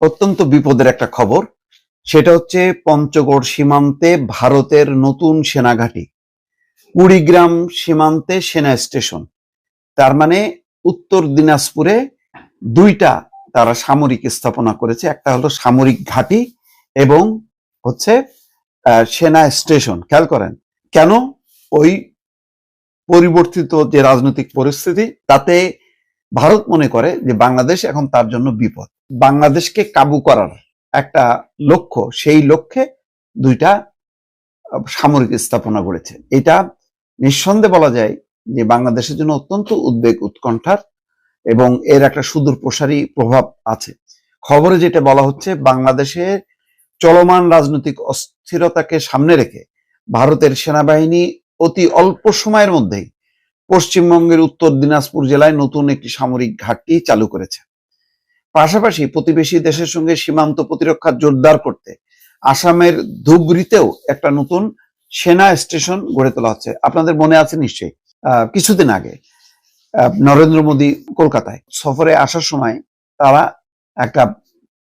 অত্যন্ত বিপদের একটা খবর। সেটা হচ্ছে পঞ্চগড় সীমান্তে ভারতের নতুন সেনাঘাঁটি, কুড়িগ্রাম সীমান্তে সেনা স্টেশন। তার মানে উত্তর দিনাজপুরে দুইটা তারা সামরিক স্থাপনা করেছে, একটা হলো সামরিক ঘাঁটি এবং হচ্ছে সেনা স্টেশন। খেয়াল করেন কেন? ওই পরিবর্তিত যে রাজনৈতিক পরিস্থিতি, তাতে ভারত মনে করে যে বাংলাদেশ এখন তার জন্য বিপদ। বাংলাদেশকে কাবু করার একটা লক্ষ্য, সেই লক্ষ্যে দুইটা সামরিক স্থাপনা গড়েছে। এটা নিঃসন্দেহে বলা যায় যে বাংলাদেশের জন্য অত্যন্ত উদ্বেগ উৎকণ্ঠার এবং এর একটা সুদূর প্রসারী প্রভাব আছে। খবরে যেটা বলা হচ্ছে, বাংলাদেশে চলমান রাজনৈতিক অস্থিরতাকে সামনে রেখে ভারতের সেনাবাহিনী অতি অল্প সময়ের মধ্যেই পশ্চিমবঙ্গের উত্তর দিনাজপুর জেলায় নতুন একটি সামরিক ঘাঁটি চালু করেছে। পাশাপাশি প্রতিবেশী দেশের সঙ্গে সীমান্ত প্রতিরক্ষা জোরদার করতে আসামের ধুবড়ীতেও একটা নতুন সেনা স্টেশন গড়ে তোলা হচ্ছে। আপনাদের মনে আছে নিশ্চয়ই, কিছুদিন আগে নরেন্দ্র মোদী কলকাতায় সফরে আসার সময় তারা একটা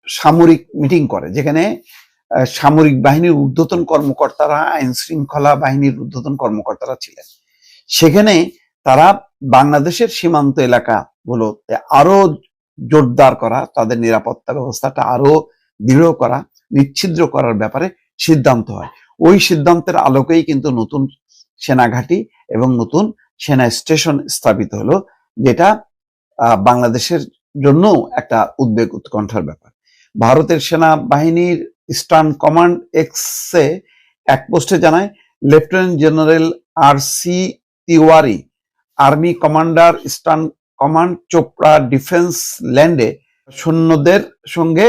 সামরিক মিটিং করে, যেখানে সামরিক বাহিনীর ঊর্ধ্বতন কর্মকর্তারা, আইন শৃঙ্খলা বাহিনীর ঊর্ধ্বতন কর্মকর্তারা ছিলেন। সেখানে তারা বাংলাদেশের সীমান্ত এলাকাগুলোতে আরো জোরদার করা, তাদের নিরাপত্তা ব্যবস্থাটা আরো দৃঢ় করা, নিচ্ছিদ্র করার ব্যাপারে সিদ্ধান্ত হয়। ওই সিদ্ধান্তের আলোকেই কিন্তু নতুন সেনাঘাঁটি এবং নতুন সেনা স্টেশন স্থাপিত হলো, যেটা বাংলাদেশের জন্য একটা উদ্বেগ উৎকণ্ঠার ব্যাপার। ভারতের সেনাবাহিনীর ইস্টার্ন কমান্ড এক্সে এক পোস্টে জানায়, lieutenant general R C. Tiwari, army commander, eastern command, Chopra defence ল্যান্ডে সৈন্যদের সঙ্গে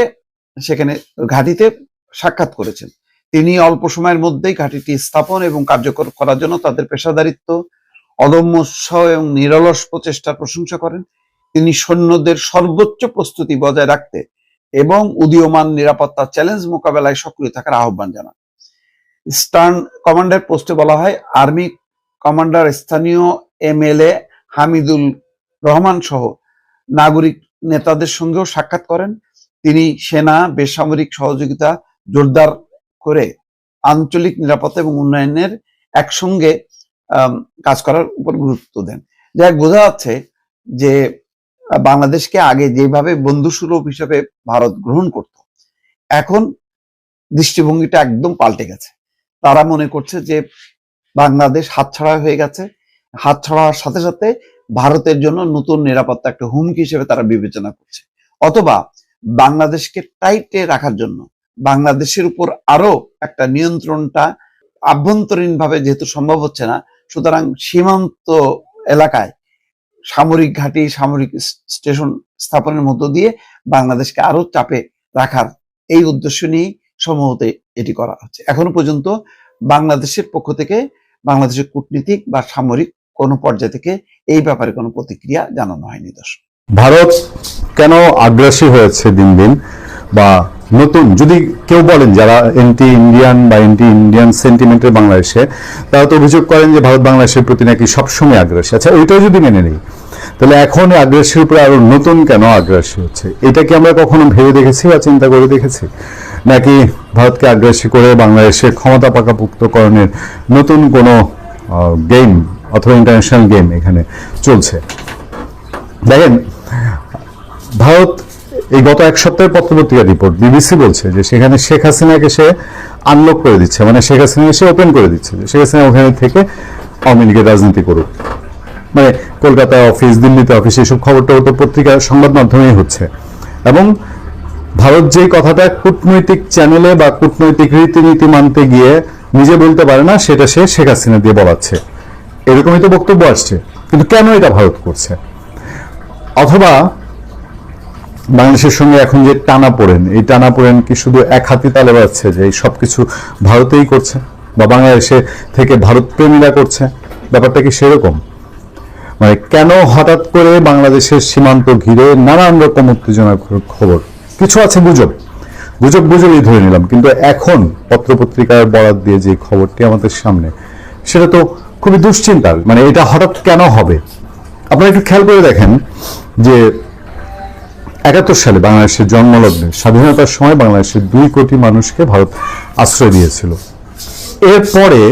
সেখানে ঘাঁটিতে সাক্ষাৎ করেছেন। তিনি অল্প সময়ের মধ্যেই ঘাঁটিটি স্থাপন এবং কার্যকর করার জন্য তাদের পেশাদারিত্ব, অদম্য উৎসাহ এবং নিরলস প্রচেষ্টার প্রশংসা করেন। তিনি সৈন্যদের সর্বোচ্চ প্রস্তুতি বজায় রাখতে এবং উদীয়মান নিরাপত্তা চ্যালেঞ্জ মোকাবেলায় সক্রিয় থাকার আহ্বান জানান। ইস্টার্ন কমান্ডের পোস্টে বলা হয়, আর্মি কমান্ডার স্থানীয় এমএলএ হামিদুল রহমান সহ নাগরিক নেতাদের সঙ্গেও সাক্ষাৎ করেন। তিনি সেনা বেসামরিক সহযোগিতা জোরদার করে আঞ্চলিক নিরাপত্তা এবং উন্নয়নের একসঙ্গে কাজ করার উপর গুরুত্ব দেন। যাই বোঝা যাচ্ছে যে বাংলাদেশকে আগে যেভাবে বন্ধুসুলভ হিসেবে ভারত গ্রহণ করত, এখন দৃষ্টিভঙ্গিটা একদম পাল্টে গেছে। তারা মনে করছে যে বাংলাদেশ হাতছাড়া হয়ে গেছে। হাতছাড়ার সাথে সাথে ভারতের জন্য নতুন নিরাপত্তা একটা হুমকি হিসেবে তারা বিবেচনা করছে, অথবা বাংলাদেশকে টাইটে রাখার জন্য বাংলাদেশের উপর আরো একটা নিয়ন্ত্রণটা আভ্যন্তরীণভাবে যেহেতু সম্ভব হচ্ছে না, সুতরাং সীমান্ত এলাকায় সামরিক ঘাঁটি, সামরিক স্টেশন স্থাপনের মধ্য দিয়ে বাংলাদেশকে আরো চাপে রাখার এই উদ্দেশ্য নিয়ে সম্ভবত এটি করা হচ্ছে। এখনো পর্যন্ত বাংলাদেশের পক্ষ থেকে, বাংলাদেশের কূটনীতিক বা সামরিক কোনো পর্যায় থেকে এই ব্যাপারে কোনো প্রতিক্রিয়া জানানো হয়নি। দর্শক, ভারত কেন আগ্রাসী হয়েছে দিন দিন, বা নতুন যদি কেউ বলেন যারা এন্টি ইন্ডিয়ান বা এন্টি ইন্ডিয়ান সেন্টিমেন্টের বাংলাদেশে, তারা তো অভিযোগ করেন যে ভারত বাংলাদেশের প্রতি নাকি সবসময় আগ্রাসী। আচ্ছা, ওইটাও যদি মেনে নেই, তাহলে এখন আগ্রাসীর উপরে আরো নতুন কেন আগ্রাসী হচ্ছে? এটা কি আমরা কখনো ভেবে দেখেছি বা চিন্তা করে দেখেছি? নাকি ভারতকে আগ্রাসী করে বাংলাদেশের ক্ষমতা পাকাপোক্তকরণের নতুন কোনো গেম অথবা ইন্টারন্যাশনাল গেম এখানে চলছে? দেখেন, ভারত এই গত এক সপ্তাহের পত্রপত্রিকা রিপোর্ট, বিবিসি বলছে যে সেখানে শেখ হাসিনাকে সে আনলক করে দিচ্ছে, মানে শেখ হাসিনাকে সে ওপেন করে দিচ্ছে, শেখ হাসিনা ওখানে থেকে আওয়ামী লীগের রাজনীতি করুক। মানে কলকাতা অফিস, দিল্লিতে অফিস, এইসব খবরটা তো পত্রিকা সংবাদ মাধ্যমেই হচ্ছে। এবং ভারত যেই কথাটা কূটনৈতিক চ্যানেলে বা কূটনৈতিক রীতিনীতি মানতে গিয়ে নিজে বলতে পারে না, সেটা সে শেখ হাসিনা দিয়ে বলাচ্ছে, এরকমই তো বক্তব্য আসছে। কিন্তু কেন এটা ভারত করছে? অথবা বাংলাদেশের সঙ্গে এখন যে টানাপোড়েন, এই টানাপোড়েন কি শুধু এক হাতি তালে বাজছে যে এই সবকিছু ভারতেই করছে, বা বাংলাদেশে থেকে ভারত প্রেমীরা করছে? ব্যাপারটা কি সেরকম? মানে কেন হঠাৎ করে বাংলাদেশের সীমান্ত ঘিরে নানান রকম উত্তেজনার খবর? কিছু আছে গুজবই ধরে নিলাম, কিন্তু এখন পত্রপত্রিকার বরাত দিয়ে যে খবরটি আমাদের সামনে, সেটা তো খুবই দুশ্চিন্তার। মানে এটা হঠাৎ কেন হবে? আপনারা একটু খেয়াল করে দেখেন যে 71 সালে বাংলাদেশের জন্মলগ্নে স্বাধীনতার সময় বাংলাদেশের 2 কোটি মানুষকে ভারত আশ্রয় দিয়েছিল। এরপরে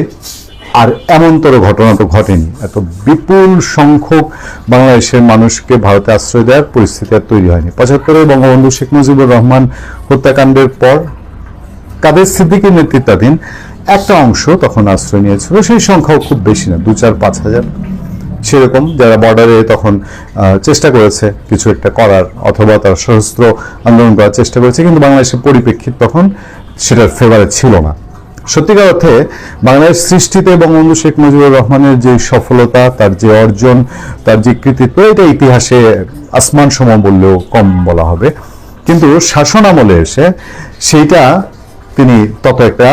আর এমনতর ঘটনা তো ঘটেনি। এত বিপুল সংখ্যক বাংলাদেশের মানুষকে ভারতে আশ্রয় দেওয়ার পরিস্থিতি আর তৈরি হয়নি। 75-এ বঙ্গবন্ধু শেখ মুজিবুর রহমান হত্যাকাণ্ডের পর কাদের সিদ্দিকীর নেতৃত্বাধীন একটা অংশ তখন আশ্রয় নিয়েছিল। সেই সংখ্যাও খুব বেশি না, 2-4-5 হাজার সেরকম, যারা বর্ডারে তখন চেষ্টা করেছে কিছু একটা করার, অথবা তারা সশস্ত্র আন্দোলন করার চেষ্টা করেছে, কিন্তু বাংলাদেশের পরিপ্রেক্ষিত তখন সেটার ফেভারে ছিল না। সত্যিকার অর্থে বাংলাদেশ সৃষ্টিতে বঙ্গবন্ধু শেখ মুজিবুর রহমানের যে সফলতা, তার যে অর্জন, তার যে কৃতিত্ব, এটা ইতিহাসে আসমান সম বললেও কম বলা হবে। কিন্তু শাসন আমলে এসে সেইটা তিনি তত একটা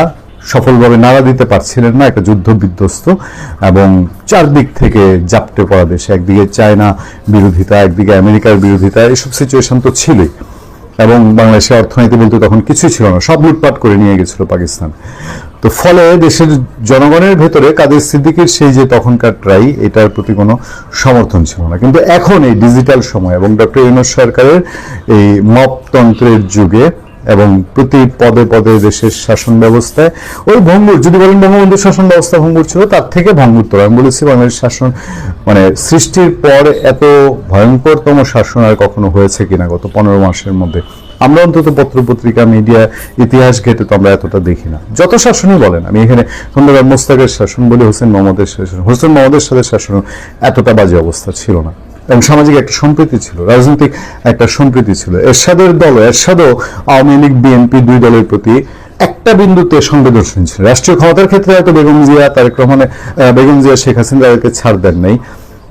সফলভাবে নাড়া দিতে পারছিলেন না। একটা যুদ্ধ বিধ্বস্ত এবং চারদিক থেকে জাপটে পড়া দেশে, একদিকে চায়না বিরোধিতা, একদিকে আমেরিকার বিরোধিতা, এসব সিচুয়েশন তো ছিলই। এবং বাংলাদেশের অর্থনীতি বলতে তখন কিছুই ছিল না, সব লুটপাট করে নিয়ে গেছিল পাকিস্তান। তো ফলে দেশের জনগণের ভেতরে কাদের সিদ্দিকীর সেই যে তখনকার ট্রাই, এটার প্রতি কোনো সমর্থন ছিল না। কিন্তু এখন এই ডিজিটাল সময় এবং ডক্টর ইউনূস সরকারের এই মপতন্ত্রের যুগে এবং প্রতি পদে পদে দেশের শাসন ব্যবস্থায় ওই ভঙ্গুর, যদি বলেন বঙ্গবন্ধুর শাসন ব্যবস্থা ভঙ্গুর ছিল, তার থেকে ভঙ্গুরতর। আমি বলেছি বাংলাদেশ শাসন মানে সৃষ্টির পর এত ভয়ঙ্করতম শাসন আর কখনো হয়েছে কিনা গত 15 মাসের মধ্যে। আমরা অন্তত পত্রপত্রিকা, মিডিয়া, ইতিহাস ঘেটে তো আমরা এতটা দেখি না। যত শাসনই বলেন, আমি এখানে খন্দকার মোস্তাকের শাসন বলি, হোসেন মোহাম্মদের শাসন, হোসেন মোহাম্মদের সাথে শাসন এতটা বাজে অবস্থা ছিল না। এবং সামাজিক একটা সম্প্রীতি ছিল, রাজনৈতিক একটা সম্প্রীতি ছিল। এরশাদের দল, এরশাদও আওয়ামী লীগ, বিএনপি 2 দলের প্রতি একটা বিন্দুতে সংবেদনশীল ছিল। রাষ্ট্রীয় ক্ষমতার ক্ষেত্রে হয়তো বেগম জিয়া, তারেক রহমানের, বেগম জিয়া, শেখ হাসিনা তাদেরকে ছাড় দেন নাই,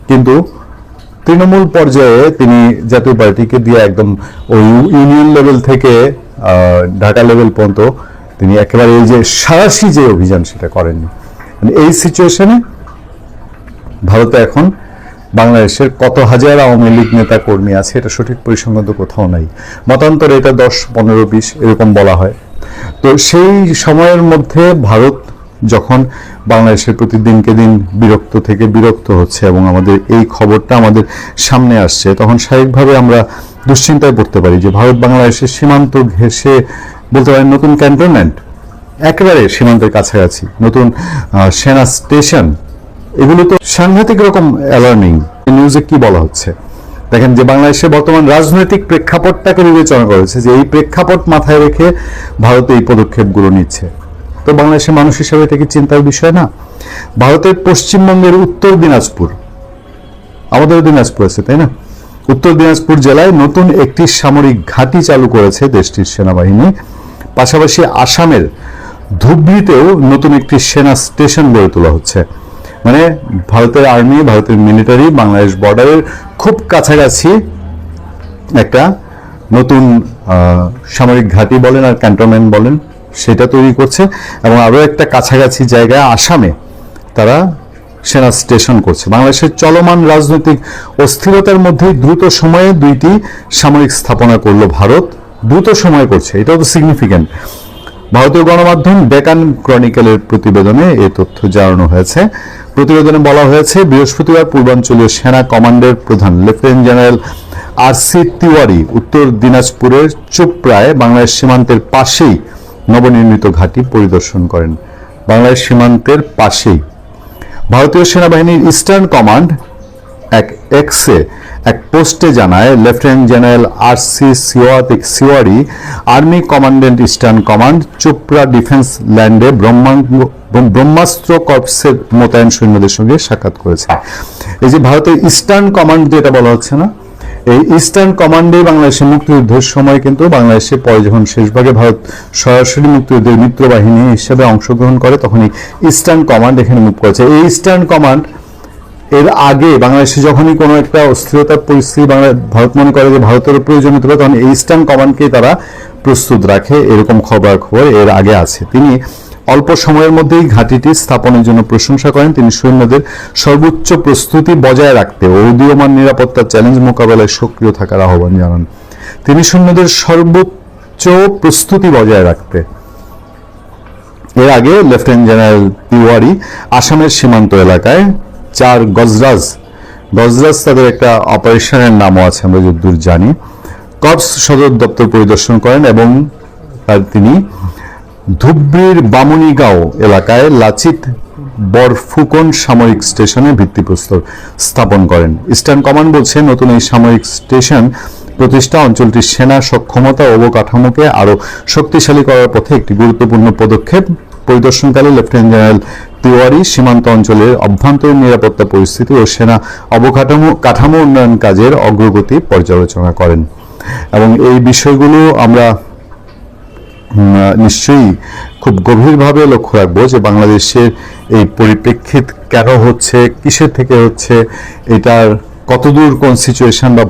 কিন্তু তৃণমূল পর্যায়ে তিনি জাতীয় পার্টিকে দিয়ে একদম ওই ইউনিয়ন লেভেল থেকে ঢাকা লেভেল পর্যন্ত তিনি একেবারে এই যে সারাশি যে অভিযান, সেটা করেননি। এই সিচুয়েশনে ভারতে এখন বাংলাদেশের কত হাজার আওয়ামী লীগ নেতা কর্মী আছে, এটা সঠিক পরিসংখ্যান তো কোথাও নাই। মতান্তরে এটা 10, 15, 20 এরকম বলা হয়। তো সেই সময়ের মধ্যে ভারত যখন বাংলাদেশের প্রতি দিনকে দিন বিরক্ত থেকে বিরক্ত হচ্ছে এবং আমাদের এই খবরটা আমাদের সামনে আসছে, তখন স্বাভাবিকভাবে আমরা দুশ্চিন্তায় পড়তে পারি যে ভারত বাংলাদেশের সীমান্ত ঘেঁষে, বলতে পারেন নতুন ক্যান্টনমেন্ট, একেবারে সীমান্তের কাছাকাছি নতুন সেনা স্টেশন, এগুলো তো সাংঘাতিক রকম অ্যালার্মিং। নিউজে কি বলা হচ্ছে দেখেন, যে বাংলাদেশের বর্তমান রাজনৈতিক প্রেক্ষাপটটাকে বিবেচনা করেছে, যে এই প্রেক্ষাপট মাথায় রেখে ভারত এই পদক্ষেপগুলো নিচ্ছে। তো বাংলাদেশের মানুষ হিসেবে এটা কি চিন্তার বিষয় না? ভারতের পশ্চিমবঙ্গের উত্তর দিনাজপুর, আমাদেরও দিনাজপুর আছে তাই না, উত্তর দিনাজপুর জেলায় নতুন একটি সামরিক ঘাঁটি চালু করেছে দেশটির সেনাবাহিনী। পাশাপাশি আসামের ধুবড়ীতেও নতুন একটি সেনা স্টেশন গড়ে তোলা হচ্ছে। মানে ভারতের আর্মি, ভারতের মিলিটারি বাংলাদেশ বর্ডারের খুব কাছাকাছি একটা নতুন সামরিক ঘাঁটি বলেন আর ক্যান্টনমেন্ট বলেন, সেটা তৈরি করছে। এবং আরো একটা কাছাকাছি জায়গায় আসামে তারা সেনা স্টেশন করছে। বাংলাদেশের চলমান রাজনৈতিক অস্থিরতার মধ্যে দ্রুত সময়ে 2টি সামরিক স্থাপনা করলো ভারত, দ্রুত সময় করছে, এটাও তো সিগনিফিক্যান্ট। ভারতীয় গণমাধ্যম ডেকান ক্রনিকেলের প্রতিবেদনে এই তথ্য জানানো হয়েছে। প্রতিবেদনে বলা হয়েছে, বৃহস্পতিবার পূর্বাঞ্চলীয় সেনা কমান্ডের প্রধান লেফটেন্যান্ট জেনারেল আর.সি. তিওয়ারি উত্তর দিনাজপুরের চোপড়ায় বাংলাদেশ সীমান্তের পাশেই নবনির্মিত ঘাঁটি পরিদর্শন করেন। বাংলাদেশ সীমান্তের পাশেই ভারতীয় সেনাবাহিনীর ইস্টার্ন কমান্ড এক পোস্টে জানায়, lieutenant general R C. Tiwari army commandant eastern command Chopra defence ল্যান্ডে ব্রহ্মাস্ত্র কর্পসের মোতায়েন সৈন্যদের সঙ্গে সাক্ষাৎ করেছে। এই যে ভারতের ইস্টার্ন কমান্ড যেটা বলা হচ্ছে না, এই ইস্টার্ন কমান্ডে বাংলাদেশের মুক্তিযুদ্ধের সময় কিন্তু বাংলাদেশে পরে যখন শেষভাগে ভারত সরাসরি মুক্তিযুদ্ধের মিত্রবাহিনী হিসেবে অংশগ্রহণ করে, তখন এই ইস্টার্ন কমান্ড এখানে মুভ করেছে। এই ইস্টার্ন কমান্ড এর আগে বাংলাদেশে যখনই কোনো একটা অস্থিরতার পরিস্থিতি ভারত মনে করে যে ভারতের প্রয়োজন হতে পারে, তখন এই ইস্টার্ন কমান্ডকে তারা প্রস্তুত রাখে, এরকম খবর এর আগে আছে। তিনি অল্প সময়ের মধ্যেই ঘাঁটিটি স্থাপনের জন্য প্রশংসা করেন। তিনি সৈন্যদের সর্বোচ্চ প্রস্তুতি বজায় রাখতে ও উদীয়মান নিরাপত্তা চ্যালেঞ্জ মোকাবেলায় সক্রিয় থাকার আহ্বান জানান। তিনি সৈন্যদের সর্বোচ্চ প্রস্তুতি বজায় রাখতে। এর আগে লেফটেন্যান্ট জেনারেল তিওয়ারি আসামের সীমান্ত এলাকায় 4 গজরাজ তাদের একটা অপারেশনের নামও আছে আমরা যতদূর জানি, কর্পস সদর দপ্তর পরিদর্শন করেন এবং তিনি ধুবড়ীর বামুনিগাঁও এলাকায় লাচিত বরফুকন সামরিক স্টেশনে ভিত্তিপ্রস্তর স্থাপন করেন। ইস্টার্ন কমান্ড বলছে, নতুন এই সামরিক স্টেশন প্রতিষ্ঠা অঞ্চলটির সেনা সক্ষমতা ও অবকাঠামোকে আরও শক্তিশালী করার পথে একটি গুরুত্বপূর্ণ পদক্ষেপ। পরিদর্শনকালে লেফটেন্যান্ট জেনারেল তিওয়ারি সীমান্ত অঞ্চলের অভ্যন্তরীণ নিরাপত্তা পরিস্থিতি ও সেনা কাঠামো উন্নয়ন কাজের অগ্রগতি পর্যালোচনা করেন। এবং এই বিষয়গুলো আমরা নিশ্চয়ই খুব গভীরভাবে লক্ষ্য রাখবো যে বাংলাদেশের এই পরিপ্রেক্ষিত কেন হচ্ছে, কিসের থেকে হচ্ছে, এটার কতদূর কোন সিচুয়েশন, বা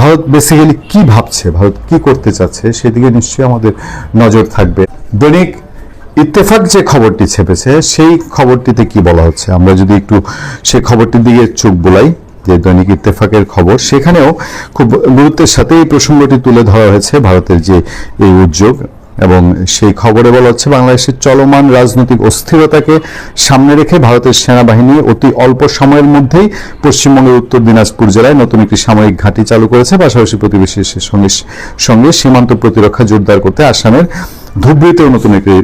ভারত বেসিক্যালি কি ভাবছে, ভারত কি করতে চাচ্ছে, সেদিকে নিশ্চয়ই আমাদের নজর থাকবে। দৈনিক ইত্তেফাক যে খবরটি ছেপেছে সেই খবরটিতে কি বলা হচ্ছে, আমরা যদি একটু সেই খবরটির দিকে চোখ বোলাই, যে দৈনিক ইত্তেফাকের খবর, সেখানেও খুব গুরুত্বের সাথে এই প্রসঙ্গটি তুলে ধরা হয়েছে, ভারতের যে এই উদ্যোগ। এবং সেই খবরে বলা হচ্ছে, বাংলাদেশের চলমান রাজনৈতিক অস্থিরতাকে সামনে রেখে ভারতের সেনাবাহিনী অতি অল্প সময়ের মধ্যেই পশ্চিমবঙ্গের উত্তর দিনাজপুর জেলায় নতুন একটি সামরিক ঘাঁটি চালু করেছে। পাশাপাশি প্রতিবেশী দেশের সঙ্গে সীমান্ত প্রতিরক্ষা জোরদার করতে আসামের ধুবড়ীতেও নতুন একটি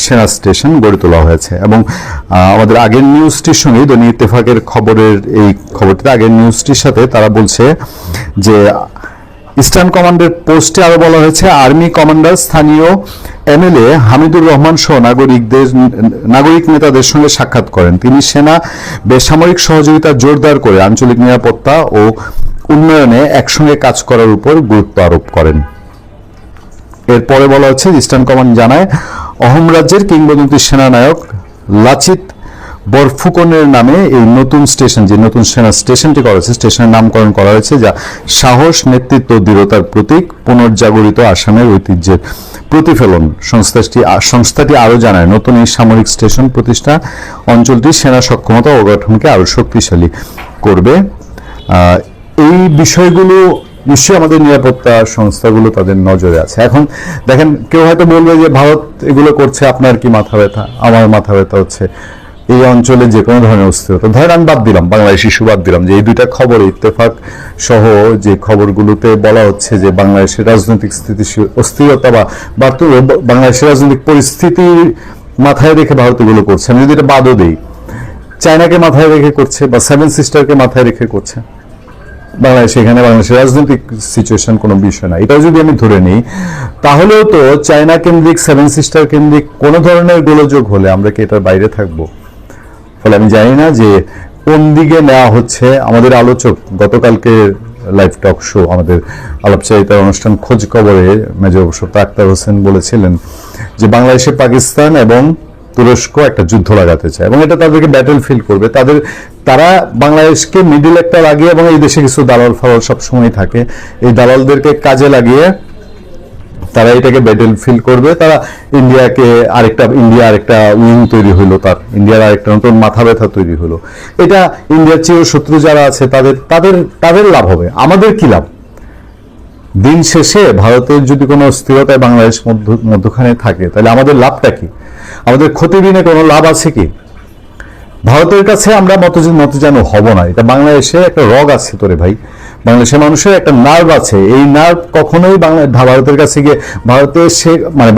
সেনা স্টেশন গড়ে তোলা হয়েছে। এবং আমাদের আগের নিউজটির সঙ্গে দৈনিক ইত্তেফাকের খবরের এই খবরটিতে আগের নিউজটির সাথে তারা বলছে যে ইস্টার্ন কমান্ডের পোস্টে আরো বলা হয়েছে, আর্মি কমান্ডার স্থানীয় এমএলএ হামিদুর রহমান সহ নাগরিক নেতাদের সঙ্গে সাক্ষাৎ করেন। তিনি সেনা বেসামরিক সহযোগিতা জোরদার করে আঞ্চলিক নিরাপত্তা ও উন্নয়নে একসঙ্গে কাজ করার উপর গুরুত্ব আরোপ করেন। এরপরে বলা হচ্ছে, ইস্টার্ন কমান্ড জানায়, অহোম রাজ্যের কিংবদন্তি সেনানায়ক লাচিত বরফুকনের নামে এই নতুন স্টেশন, যে নতুন সেনা স্টেশনটি করা হয়েছে, স্টেশনের নামকরণ করা হয়েছে, যা সাহস, নেতৃত্ব, দৃঢ়তার প্রতীক, পুনর্জাগরিত আসামের ঐতিহ্যের প্রতিফলন। সংস্থাটি আরও জানায়, নতুন এই সামরিক স্টেশন প্রতিষ্ঠা অঞ্চলটির সেনা সক্ষমতা ও অবকাঠামোকে আরও শক্তিশালী করবে। এই বিষয়গুলো নিশ্চয়ই আমাদের নিরাপত্তা সংস্থাগুলো তাদের নজরে আছে। এখন দেখেন, কেউ হয়তো বলবে যে ভারত এগুলো করছে, আপনার কি মাথা ব্যথা? আমার মাথা ব্যথা হচ্ছে এই অঞ্চলে যে কোনো ধরনের অস্থিরতা। ধরেন আমি বাদ দিলাম, বাংলাদেশ ইস্যু বাদ দিলাম, যে এই দুইটা খবর ইত্তেফাক সহ যে খবরগুলোতে বলা হচ্ছে যে বাংলাদেশের রাজনৈতিক অস্থিরতা বা বাংলাদেশের রাজনৈতিক পরিস্থিতির মাথায় রেখে ভারত এগুলো করছে, আমি যদি এটা বাদও দিই, চায়নাকে মাথায় রেখে করছে বা সেভেন সিস্টারকে মাথায় রেখে করছে, এখানে বাংলাদেশের রাজনৈতিক সিচুয়েশন কোনো বিষয় না, এটাও যদি আমি ধরে নিই, তাহলেও তো চায়না কেন্দ্রিক, সেভেন সিস্টার কেন্দ্রিক কোনো ধরনের গোলযোগ হলে আমরা কি এটার বাইরে থাকবো? ফলে আমি জানি না যে কোন দিকে নেওয়া হচ্ছে। আমাদের আলোচক গতকালকে লাইভ টক শো, আমাদের আলাপচারিতার অনুষ্ঠান খোঁজ খবরে মেজর অবসর আক্তার হোসেন বলেছিলেন যে বাংলাদেশে পাকিস্তান এবং তুরস্ক একটা যুদ্ধ লাগাতে চায় এবং এটা তাদেরকে ব্যাটেল ফিল করবে। তারা বাংলাদেশকে মিডিল একটা লাগিয়ে, এবং এই দেশে কিছু দালাল ফালাল সবসময় থাকে, এই দালালদেরকে কাজে লাগিয়ে তারা এটাকে ব্যাটেল ফিল করবে। তারা ইন্ডিয়া আরেকটা উইং তৈরি হলো, ইন্ডিয়ার আরেকটা নতুন মাথা ব্যথা তৈরি হলো। এটা ইন্ডিয়ার চির শত্রু যারা আছে তাদের লাভ হবে, আমাদের কি লাভ? দিন শেষে ভারতের যদি কোনো অস্থিরতায় বাংলাদেশ মধ্যখানে থাকে, তাহলে আমাদের লাভটা কি? আমাদের ক্ষতি দিনে কোনো লাভ আছে কি? ভারতের কাছে আমরা মতজানু হব না। এটা বাংলাদেশে একটা রগ আছে তোরে ভাই, বাংলাদেশের মানুষের একটা নার্ভ আছে। এই নার্ভ কখনোই ভারতের কাছে গিয়ে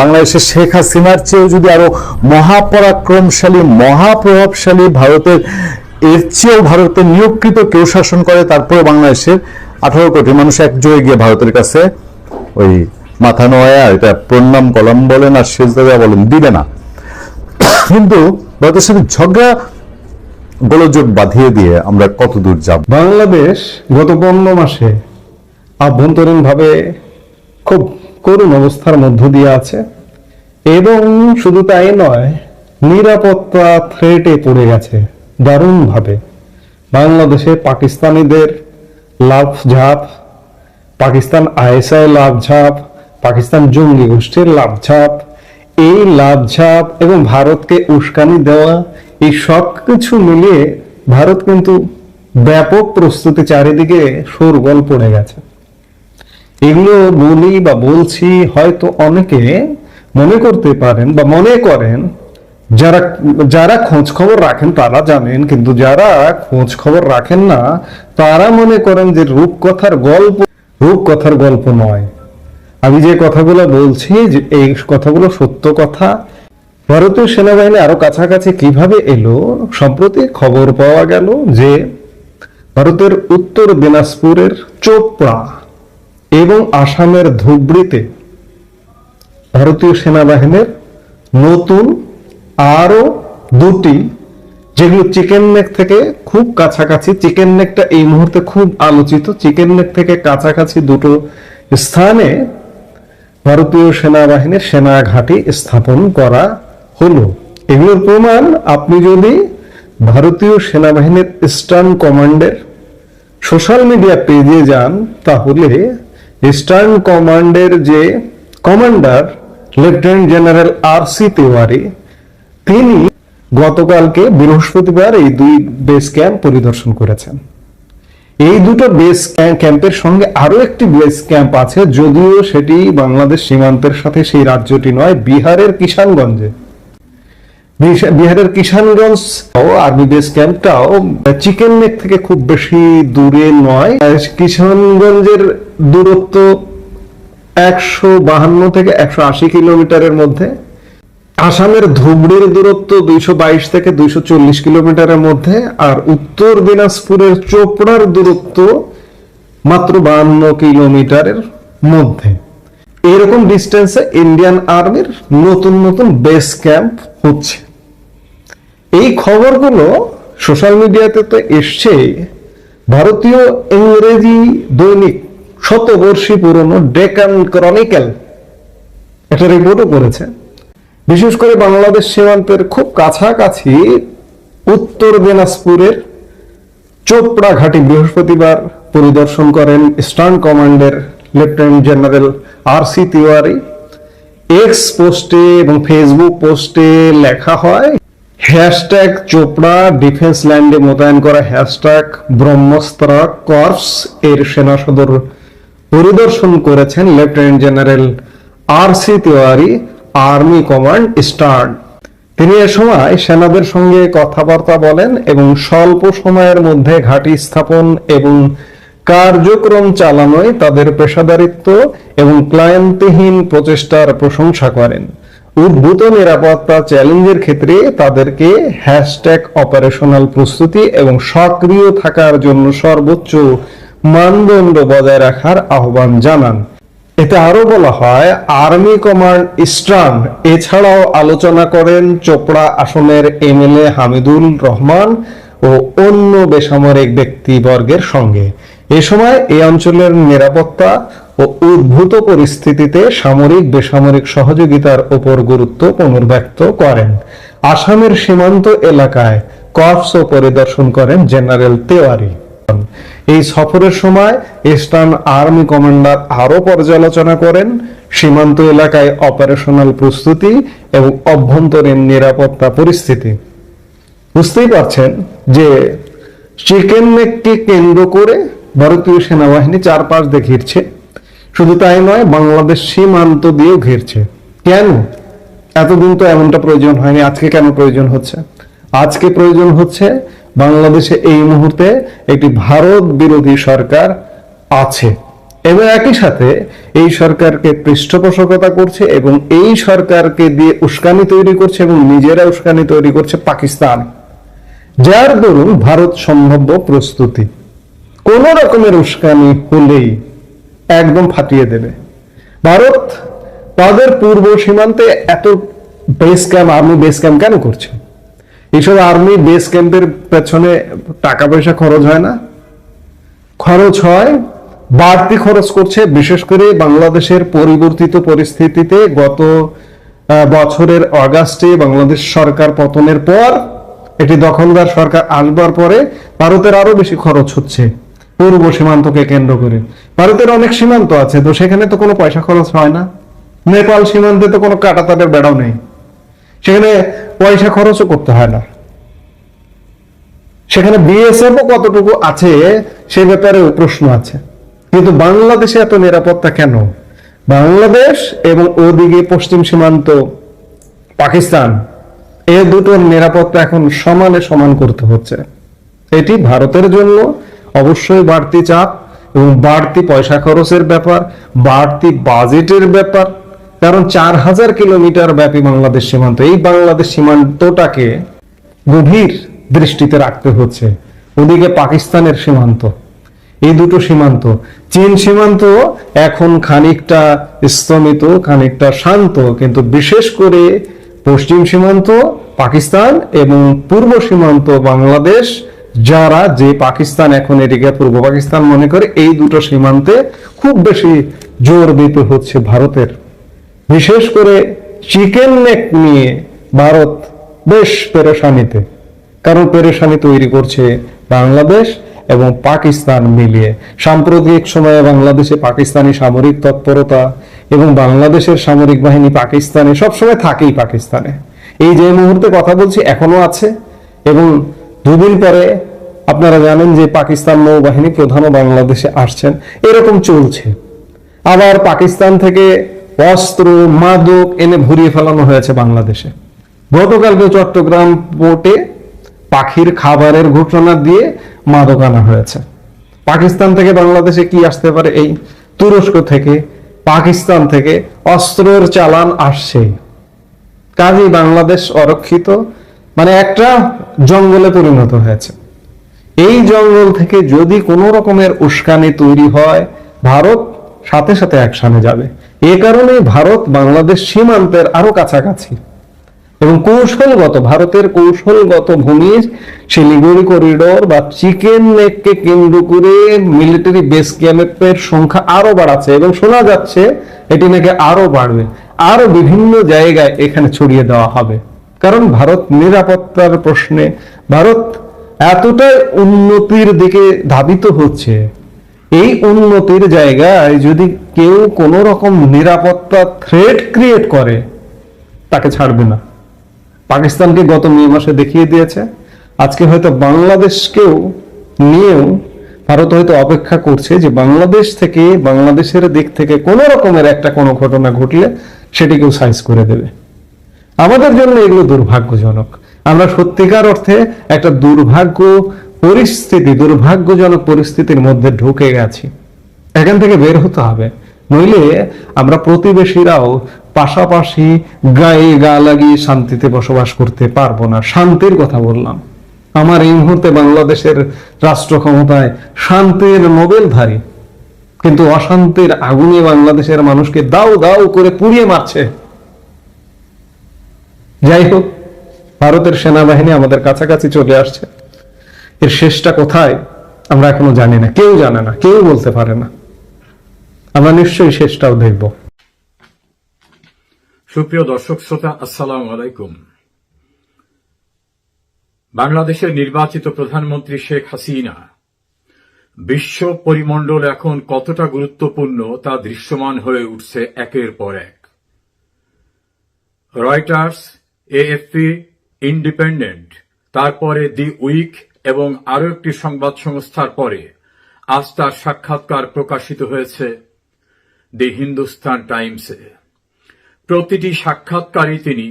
বাংলাদেশের শেখ হাসিনার চেয়েও যদি আরো মহাপরাক্রমশালী, মহাপ্রভাবশালী, এর চেয়েও ভারতের নিয়োগকৃত কেউ শাসন করে, তারপরে বাংলাদেশের 18 কোটি মানুষ একযোগে গিয়ে ভারতের কাছে ওই মাথা নোয়া, এটা প্রণাম কলম বলেন আর সেজদা বলেন, দিবে না। কিন্তু ভারতের সাথে ঝগড়া গোলযোগ বাঁধিয়ে দিয়ে আমরা কত দূর যাব? বাংলাদেশ গত 15 মাসে আভ্যন্তরীণভাবে খুব করুণ অবস্থার মধ্য দিয়ে আছে, এবং শুধু তাই নয়, নিরাপত্তা থ্রেটে পড়ে গেছে দারুণভাবে। বাংলাদেশে পাকিস্তানিদের লাফঝাপ, পাকিস্তান আইএসআই লাফঝাপ, পাকিস্তান জঙ্গি গোষ্ঠীর লাফঝাপ, এই লাফঝাপ এবং ভারতকে উস্কানি দেওয়া, এই সব কিছু মিলিয়ে ভারত কিন্তু ব্যাপক প্রস্তুতি, চারিদিকে শোরগোল পড়ে গেছে। এগুলো বলি বা বলছি, হয়তো অনেকে মনে করতে পারেন বা মনে করেন, যারা খোঁজ খবর রাখেন তারা জানেন, কিন্তু যারা খোঁজ খবর রাখেন না তারা মনে করেন যে রূপকথার গল্প রূপকথার গল্প নয়। আমি যে কথাগুলো বলছি যে এই কথাগুলো সত্য কথা। ভারতীয় সেনাবাহিনী আরো কাছাকাছি কিভাবে এলো, সম্প্রতি খবর পাওয়া গেল যে ভারতের উত্তর দিনাজপুরের চোপড়া এবং আসামের ধুবড়িতে ভারতীয় সেনাবাহিনীর নতুন আরো দুটি, যেগুলো চিকেন নেক থেকে খুব কাছাকাছি, চিকেন নেকটা এই মুহূর্তে খুব আলোচিত, চিকেন নেক থেকে কাছাকাছি দুটো স্থানে ভারতীয় সেনাবাহিনীর সেনা ঘাঁটি স্থাপন করা হলো। এগুলোর প্রমাণ আপনি যদি ভারতীয় সেনাবাহিনীর ইস্টার্ন কমান্ডের সোশ্যাল মিডিয়া পেজে যান, তাহলে ইস্টার্ন কমান্ডের যে commander lieutenant general R C. Tiwari, তিনি গতকালকে বৃহস্পতিবার এই দুই বেস ক্যাম্প পরিদর্শন করেছেন। এই দুটো বেস ক্যাম্পের সঙ্গে আরো একটি বেস ক্যাম্প আছে, যদিও সেটি বাংলাদেশ সীমান্তের সাথে সেই রাজ্যটি নয়, বিহারের কিষানগঞ্জে। বিহারের কিষানগঞ্জ আর্মি বেস ক্যাম্পটাও চিকেন নেক থেকে খুব বেশি দূরে নয়। কিষানগঞ্জের দূরত্ব 152 থেকে 180 কিলোমিটারের মধ্যে। আসামের ধুবড়ির দূরত্ব 222 থেকে 240 কিলোমিটারের মধ্যে। আর উত্তর দিনাজপুরের চোপড়ার দূরত্ব মাত্র 52 কিলোমিটারের মধ্যে। এরকম ডিস্টেন্সে ইন্ডিয়ান আর্মির নতুন নতুন বেস ক্যাম্প হচ্ছে। এই খবরগুলো সোশ্যাল মিডিয়াতে তো এসছে। ভারতীয় ইংরেজি দৈনিক শতবর্ষী পুরনো ডেকান ক্রনিকেল একটা রিপোর্টও করেছে। বিশেষ করে বাংলাদেশ সীমান্তের খুব কাছাকাছি উত্তর দিনাজপুরের চোপড়া ঘাঁটি বৃহস্পতিবার পরিদর্শন করেন ইস্টার্ন কমান্ডের lieutenant general R C. Tiwari. X পোস্টে এবং ফেসবুক পোস্টে লেখা হয়, হ্যাশট্যাগ চোপড়া ডিফেন্স ল্যান্ডে মোতায়েন করা হ্যাশট্যাগ ব্রহ্মস্ত্র কর্পস এর সেনা সদর পরিদর্শন করেছেন lieutenant general R C. Tiwari, army command eastern. তিনি এ সময় সেনাদের সঙ্গে কথাবার্তা বলেন এবং স্বল্প সময়ের মধ্যে ঘাঁটি স্থাপন এবং কার্যক্রম চালানোয় তাদের পেশাদারিত্ব এবং ক্লান্তিহীন প্রচেষ্টার প্রশংসা করেন। উদ্ভূত নিরাপত্তা চ্যালেঞ্জের ক্ষেত্রে তাদেরকে হ্যাশট্যাগ অপারেশনাল প্রস্তুতি এবং সক্রিয় থাকার জন্য সর্বোচ্চ মানদণ্ড বজায় রাখার আহ্বান জানান। এতে আরো বলা হয়, আর্মি কমান্ড ইস্টার্ন এছাড়াও আলোচনা করেন চোপড়া আসনের এমএলএ হামিদুল রহমান ও অন্য বেসামরিক ব্যক্তিবর্গের সঙ্গে। এ সময় এই অঞ্চলের নিরাপত্তা ও উদ্ভূত পরিস্থিতিতে সামরিক বেসামরিক সহযোগিতার উপর গুরুত্ব পুনর্ব্যক্ত করেন। আসামের সীমান্ত এলাকায় কর্পসও পরিদর্শন করেন জেনারেল তিওয়ারি। এই সফরের সময় ইস্টার্ন আর্মি কমান্ডার আরো পর্যালোচনা করেন সীমান্ত এলাকায় অপারেশনাল প্রস্তুতি এবং অভ্যন্তরীণ নিরাপত্তা পরিস্থিতি। বুঝতেই পারছেন যে চিকেন নেককে কেন্দ্র করে ভারতীয় সেনাবাহিনী চারপাশ দিয়ে ঘিরছে। শুধু তাই নয়, বাংলাদেশ সীমান্ত দিয়েও ঘিরছে। কেন? এতদিন তো এমনটা প্রয়োজন হয়নি, আজকে কেন প্রয়োজন হচ্ছে? আজকে প্রয়োজন হচ্ছে বাংলাদেশে এই মুহূর্তে একটি ভারত বিরোধী সরকার আছে এবং একই সাথে এই সরকারকে পৃষ্ঠপোষকতা করছে এবং এই সরকারকে দিয়ে উস্কানি তৈরি করছে এবং নিজেরা উস্কানি তৈরি করছে পাকিস্তান, যার দরুন ভারত সম্ভাব্য প্রস্তুতি কোন রকমের উস্কানি হলেই একদম ফাটিয়ে দেবে। ভারত তাদের পূর্ব সীমান্তে এত base camp, army base camp কেন করছে? এইসব আর্মি বেস ক্যাম্পের পেছনে টাকা পয়সা খরচ হয় না? খরচ হয়, বাড়তি খরচ করছে। বিশেষ করে বাংলাদেশের পরিবর্তিত পরিস্থিতিতে গত বছরের অগাস্টে বাংলাদেশ সরকার পতনের পর একটি দখলদার সরকার আসবার পরে ভারতের আরো বেশি খরচ হচ্ছে পূর্ব সীমান্তকে কেন্দ্র করে। ভারতের অনেক সীমান্ত আছে, তো সেখানে তো কোনো পয়সা খরচ হয় না। নেপাল সীমান্তে তো কোনো কাঁটাতারের বেড়াও নেই, সেখানে পয়সা খরচও করতে হয় না। সেখানে বিএসএফ কতটুকু আছে সে ব্যাপারে প্রশ্ন আছে। কিন্তু বাংলাদেশে এত নিরাপত্তা কেন? বাংলাদেশ এবং ওদিকে পশ্চিম সীমান্ত পাকিস্তান, এ দুটোর নিরাপত্তা এখন সমানে সমান করতে হচ্ছে। এটি ভারতের জন্য অবশ্যই বাড়তি চাপ এবং বাড়তি পয়সা খরচের ব্যাপার, বাড়তি বাজেটের ব্যাপার। কারণ 4000 কিলোমিটার ব্যাপী বাংলাদেশ সীমান্ত, এই বাংলাদেশ সীমান্তটাকে গভীর দৃষ্টিতে রাখতে হচ্ছে। ওদিকে পাকিস্তানের সীমান্ত, এই দুটো সীমান্ত, চীন সীমান্ত এখন খানিকটা স্তমিত, খানিকটা শান্ত, কিন্তু বিশেষ করে পশ্চিম সীমান্ত পাকিস্তান এবং পূর্ব সীমান্ত বাংলাদেশ, যারা যে পাকিস্তান এখন এটিকে পূর্ব পাকিস্তান মনে করে, এই দুটো সীমান্তে খুব বেশি জোর দিতে হচ্ছে ভারতের। বিশেষ করে চিকেন নেক নিয়ে ভারত বেশ পেরেশানিতে, কারণ পেরেশানি তৈরি করছে বাংলাদেশ এবং পাকিস্তান মিলিয়ে। সাম্প্রতিক সময়ে বাংলাদেশে পাকিস্তানি সামরিক তৎপরতা এবং বাংলাদেশের সামরিক বাহিনী পাকিস্তানে সবসময় থাকেই, পাকিস্তানে এই যে মুহূর্তে কথা বলছি এখনো আছে। এবং দুদিন পরে আপনারা জানেন যে পাকিস্তান নৌবাহিনী প্রধানও বাংলাদেশে আসছেন, এরকম চলছে। আবার পাকিস্তান থেকে অস্ত্র মাদক এনে ভরিয়ে ফেলানো হয়েছে বাংলাদেশে। গতকালকে চট্টগ্রাম পোর্টে পাখির খাবারের ঘোষণা দিয়ে মাদক আনা হয়েছে। পাকিস্তান থেকে বাংলাদেশে কি আসতে পারে? এই তুরস্ক থেকে, পাকিস্তান থেকে অস্ত্রের চালান আসছেই। কাজেই বাংলাদেশ অরক্ষিত, মানে একটা জঙ্গলে পরিণত হয়েছে। এই জঙ্গল থেকে যদি কোনো রকমের উস্কানি তৈরি হয়, ভারত সাথে সাথে অ্যাকশনে যাবে। এ কারণে ভারত বাংলাদেশ সীমান্তের আরো কাছাকাছি এবং কৌশলগত, ভারতের কৌশলগত ভূমির শিলিগুড়ি করিডোর বা চিকেন নেককে কেন্দ্র করে মিলিটারি বেস ক্যাম্পের সংখ্যা আরো বাড়াচ্ছে এবং শোনা যাচ্ছে এটি নাকি আরো বাড়বে, আরো বিভিন্ন জায়গায় এখানে ছড়িয়ে দেওয়া হবে। কারণ ভারত নিরাপত্তার প্রশ্নে ভারত এতটাই উন্নতির দিকে ধাবিত হচ্ছে, এই উন্নতির জায়গায় যদি কেউ কোন রকম নিরাপত্তা থ্রেট ক্রিয়েট করে, তাকে ছাড়বে না। পাকিস্তানকে গত মে মাসে দেখিয়ে দিয়েছে। আজকে হয়তো বাংলাদেশকেও নিয়েও ভারত হয়তো অপেক্ষা করছে যে বাংলাদেশ থেকে, বাংলাদেশের দিক থেকে কোনো রকমের একটা কোনো ঘটনা ঘটলে সেটিকেও সাইজ করে দেবে। আমাদের জন্য এগুলো দুর্ভাগ্যজনক। আমরা সত্যিকার অর্থে একটা দুর্ভাগ্যজনক পরিস্থিতির মধ্যে ঢুকে গেছি। এখান থেকে বের হতে হবে, নইলে আমরা প্রতিবেশীরাও পাশাপাশি গায়ে গা লাগিয়ে শান্তিতে বসবাস করতে পারবো না। শান্তির কথা বললাম, আমার এই মুহূর্তে বাংলাদেশের রাষ্ট্র ক্ষমতায় শান্তির নোবেলধারী, কিন্তু অশান্তির আগুনে বাংলাদেশের মানুষকে দাউ দাউ করে পুড়িয়ে মারছে। যাই হোক, ভারতের সেনাবাহিনী আমাদের কাছাকাছি চলে আসছে। এর শেষটা কোথায় আমরা এখনো জানি না, কেউ জানে না, কেউ বলতে পারে না। আমরা নিশ্চয়ই শেষটাও দেখব। সুপ্রিয় দর্শক শ্রোতা, আসসালামু আলাইকুম। বাংলাদেশের নির্বাচিত প্রধানমন্ত্রী শেখ হাসিনা বিশ্ব পরিমণ্ডল এখন কতটা গুরুত্বপূর্ণ তা দৃশ্যমান হয়ে উঠছে একের পর এক। রয়টার্স, এএফপি, ইন্ডিপেন্ডেন্ট, তারপরে দি উইক এবং আরও একটি সংবাদ সংস্থার পরে আজ তার সাক্ষাৎকার প্রকাশিত হয়েছে দি হিন্দুস্তান টাইমসে। প্রতিটি সাক্ষাৎকারই তিনি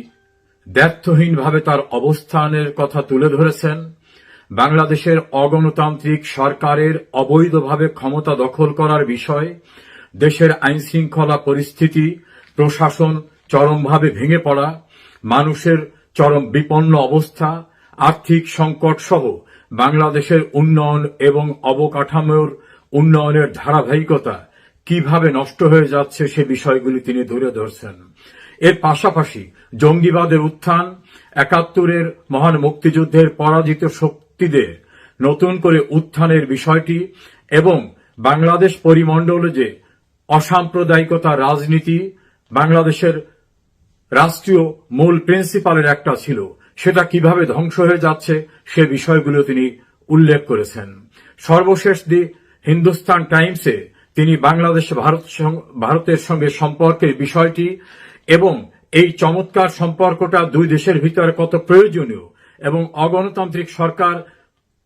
দ্ব্যর্থহীনভাবে তার অবস্থানের কথা তুলে ধরেছেন। বাংলাদেশের অগণতান্ত্রিক সরকারের অবৈধভাবে ক্ষমতা দখল করার বিষয়, দেশের আইনশৃঙ্খলা পরিস্থিতি, প্রশাসন চরমভাবে ভেঙে পড়া, মানুষের চরম বিপন্ন অবস্থা, আর্থিক সংকট সহ বাংলাদেশের উন্নয়ন এবং অবকাঠামোর উন্নয়নের ধারাবাহিকতা কিভাবে নষ্ট হয়ে যাচ্ছে সে বিষয়গুলি তিনি তুলে ধরছেন। এর পাশাপাশি জঙ্গিবাদের উত্থান, ৭১-এর মহান মুক্তিযুদ্ধের পরাজিত শক্তিদের নতুন করে উত্থানের বিষয়টি এবং বাংলাদেশ পরিমণ্ডলে যে অসাম্প্রদায়িকতা রাজনীতি বাংলাদেশের রাষ্ট্রীয় মূল প্রিন্সিপালের একটা ছিল, সেটা কিভাবে ধ্বংস হয়ে যাচ্ছে সে বিষয়গুলো তিনি উল্লেখ করেছেন। সর্বশেষ দি হিন্দুস্তান টাইমসে তিনি বাংলাদেশ ভারতের সঙ্গে সম্পর্কের বিষয়টি এবং এই চমৎকার সম্পর্কটা দুই দেশের ভিতরে কত প্রয়োজনীয় এবং অগণতান্ত্রিক সরকার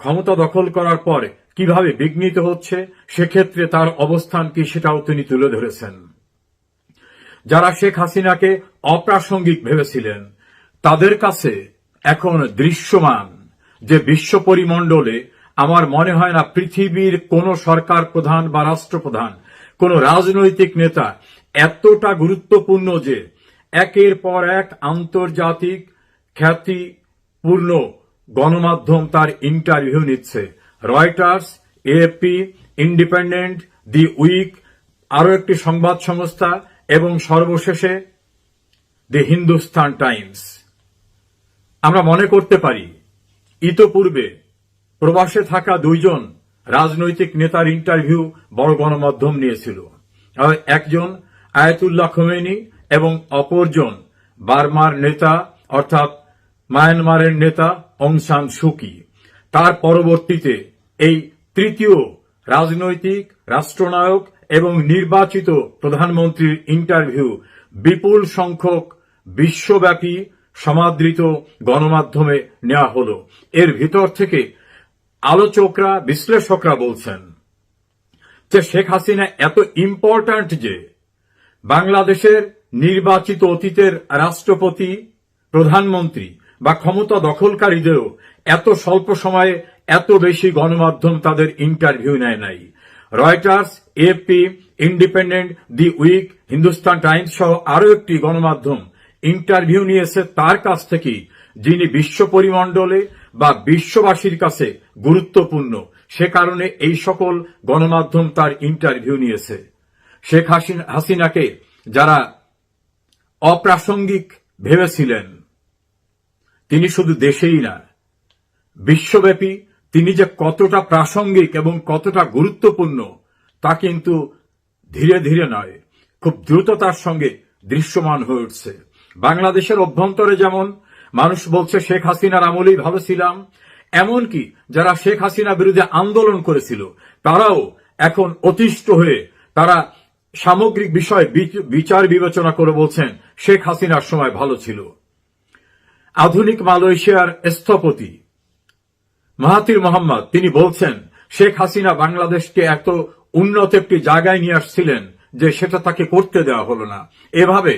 ক্ষমতা দখল করার পর কিভাবে বিঘ্নিত হচ্ছে, সেক্ষেত্রে তার অবস্থান কি সেটাও তিনি তুলে ধরেছেন। যারা শেখ হাসিনাকে অপ্রাসঙ্গিক ভেবেছিলেন তাদের কাছে এখন দৃশ্যমান যে বিশ্ব পরিমণ্ডলে আমার মনে হয় না পৃথিবীর কোন সরকার প্রধান বা রাষ্ট্রপ্রধান, কোন রাজনৈতিক নেতা এতটা গুরুত্বপূর্ণ যে একের পর এক আন্তর্জাতিক খ্যাতিপূর্ণ গণমাধ্যম তার ইন্টারভিউ নিচ্ছে। রয়টার্স, এএফপি, ইন্ডিপেন্ডেন্ট, দি উইক, আরো একটি সংবাদ সংস্থা এবং সর্বশেষে দি হিন্দুস্তান টাইমস। আমরা মনে করতে পারি ইতোপূর্বে প্রবাসে থাকা দুইজন রাজনৈতিক নেতার ইন্টারভিউ বড় গণমাধ্যম নিয়েছিল। একজন আয়াতুল্লাহ খোমেনি এবং অপরজন বার্মার নেতা অর্থাৎ মায়ানমারের নেতা অং সান সুকি। তার পরবর্তীতে এই তৃতীয় রাজনৈতিক রাষ্ট্রনায়ক এবং নির্বাচিত প্রধানমন্ত্রীর ইন্টারভিউ বিপুল সংখ্যক বিশ্বব্যাপী সমাদৃত গণমাধ্যমে নেওয়া হলো। এর ভিতর থেকে আলোচকরা, বিশ্লেষকরা বলছেন যে শেখ হাসিনা এত ইম্পর্ট্যান্ট যে বাংলাদেশের নির্বাচিত অতীতের রাষ্ট্রপতি, প্রধানমন্ত্রী বা ক্ষমতা দখলকারীদেরও এত স্বল্প সময়ে এত বেশি গণমাধ্যম তাদের ইন্টারভিউ নেয় নাই। রয়টার্স, এএফপি, ইন্ডিপেন্ডেন্ট, দি উইক, হিন্দুস্তান টাইমস সহ আরো একটি গণমাধ্যম ইন্টারভিউ নিয়েছে তার কাছ থেকে, যিনি বিশ্ব পরিমণ্ডলে বা বিশ্ববাসীর কাছে গুরুত্বপূর্ণ। সে কারণে এই সকল গণমাধ্যম তার ইন্টারভিউ নিয়েছে। শেখ হাসিনাকে যারা অপ্রাসঙ্গিক ভেবেছিলেন, তিনি শুধু দেশেই না, বিশ্বব্যাপী তিনি যে কতটা প্রাসঙ্গিক এবং কতটা গুরুত্বপূর্ণ তা কিন্তু ধীরে ধীরে নয়, খুব দ্রুততার সঙ্গে দৃশ্যমান হয়ে উঠছে। বাংলাদেশের অভ্যন্তরে যেমন মানুষ বলছে শেখ হাসিনার আমলেই ভালো ছিলাম, এমনকি যারা শেখ হাসিনা বিরুদ্ধে আন্দোলন করেছিল তারাও এখন অতিষ্ঠ হয়ে তারা সামগ্রিক বিষয় বিচার বিবেচনা করে বলছেন শেখ হাসিনার সময় ভালো ছিল। আধুনিক মালয়েশিয়ার স্থপতি মাহাথির মোহাম্মদ তিনি বলছেন শেখ হাসিনা বাংলাদেশকে এত উন্নত একটি জায়গায় নিয়ে আসছিলেন যে সেটা তাকে করতে দেওয়া হলো না। এভাবে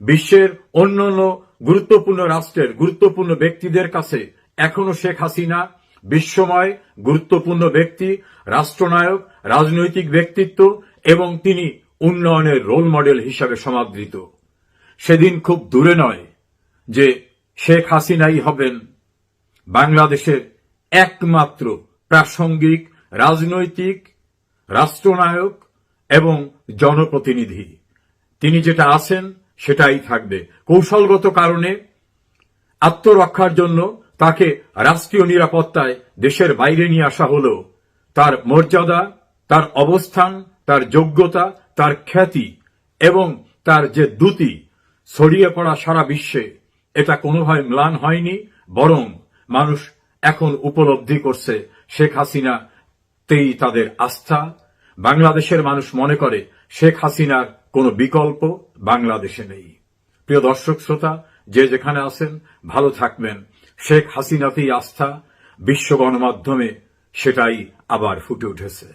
বিশ্বের অন্যান্য গুরুত্বপূর্ণ রাষ্ট্রের গুরুত্বপূর্ণ ব্যক্তিদের কাছে এখনো শেখ হাসিনা বিশ্বময় গুরুত্বপূর্ণ ব্যক্তি, রাষ্ট্রনায়ক, রাজনৈতিক ব্যক্তিত্ব এবং তিনি উন্নয়নের রোল মডেল হিসাবে সমাদৃত। সেদিন খুব দূরে নয় যে শেখ হাসিনাই হবেন বাংলাদেশের একমাত্র প্রাসঙ্গিক রাজনৈতিক রাষ্ট্রনায়ক এবং জনপ্রতিনিধি। তিনি যেটা আছেন সেটাই থাকবে। কৌশলগত কারণে আত্মরক্ষার জন্য তাকে রাষ্ট্রীয় নিরাপত্তায় দেশের বাইরে নিয়ে আসা হলেও তার মর্যাদা, তার অবস্থান, তার যোগ্যতা, তার খ্যাতি এবং তার যে দ্যুতি ছড়িয়ে পড়া সারা বিশ্বে, এটা কোনোভাবে ম্লান হয়নি, বরং মানুষ এখন উপলব্ধি করছে শেখ হাসিনাতেই তাদের আস্থা। বাংলাদেশের মানুষ মনে করে শেখ হাসিনার কোনো বিকল্প বাংলাদেশে নেই। প্রিয় দর্শক শ্রোতা, যে যেখানে আছেন ভালো থাকবেন। শেখ হাসিনাতেই আস্থা, বিশ্ব গণমাধ্যমে সেটাই আবার ফুটে উঠেছে।